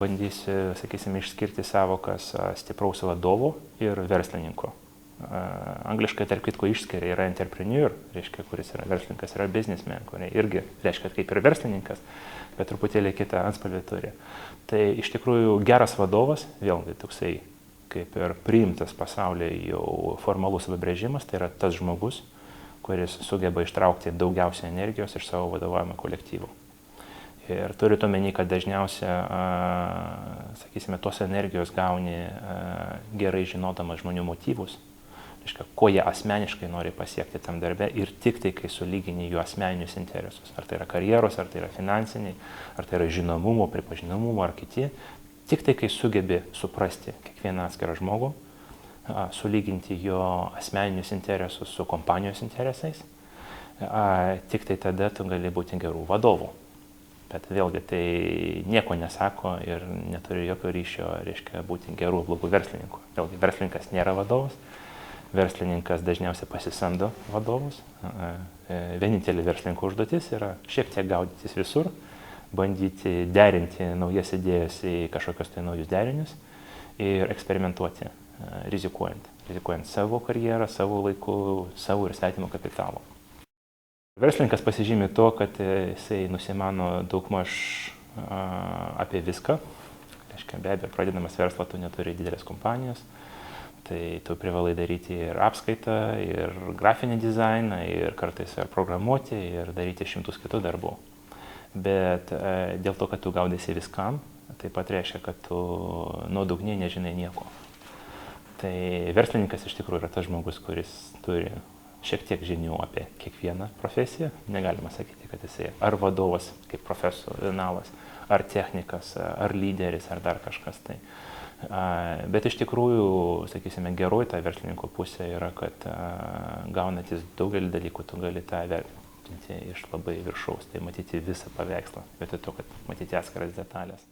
Bandysiu, sakysime, išskirti savokas stipraus vadovo ir verslininko. Angliškai, tarp kitko, išskiria yra entrepreneur, reiškia, kuris yra verslininkas, yra businessman, kurie irgi reiškia kaip ir verslininkas, bet truputėlį kitą atspalvį turi. Tai iš tikrųjų geras vadovas, vėlgi toksai kaip ir priimtas pasaulyje jau formalus apibrėžimas, tai yra tas žmogus, kuris sugeba ištraukti daugiausiai energijos iš savo vadovavimo kolektyvų. Ir turint omeny, kad dažniausia, sakysime, tos energijos gauni gerai žinodamas žmonių motyvus, reiškia, ko jie asmeniškai nori pasiekti tam darbe ir tik tai, kai sulygini jų asmeninius interesus. Ar tai yra karjeros, ar tai yra finansiniai, ar tai yra žinomumo, pripažinamumo ar kiti. Tik tai, kai sugebi suprasti kiekvieną atskirą žmogų, sulyginti jo asmeninius interesus su kompanijos interesais, tik tai tada tu gali būti gerų vadovų. Bet vėlgi tai nieko nesako ir neturi jokio ryšio, reiškia, būti gerų blogų verslininkų. Vėlgi, verslininkas nėra vadovas, verslininkas dažniausiai pasisamdo vadovus. Vienintelė verslininko užduotis yra šiek tiek gaudytis visur, bandyti derinti naujas idėjas į kažkokius tai naujus derinius ir eksperimentuoti, rizikuojant savo karjerą, savo laiku, savo ir svetimą kapitalą. Verslininkas pasižymi to, kad jisai nusimano daugmaž apie viską. Reiškia, be abejo, pradėdamas verslą tu neturi didelės kompanijos, tai tu privalai daryti ir apskaitą, ir grafinį dizainą, ir kartais ir programuoti, ir daryti šimtus kitų darbų. Bet dėl to, kad tu gaudysi viskam, taip pat reiškia, kad tu nuodugniai nežinai nieko. Tai verslininkas iš tikrųjų yra tas žmogus, kuris turi šiek tiek žinių apie kiekvieną profesiją. Negalima sakyti, kad jisai ar vadovas kaip profesionalas, ar technikas, ar lyderis, ar dar kažkas tai. Bet iš tikrųjų, sakysime, geroji ta verslininko pusė yra, kad gaunantis daugelį dalykų, tu gali tą vertinti iš labai viršaus, tai matyti visą paveikslą, vietoj to, kad matyti atskiras detalės.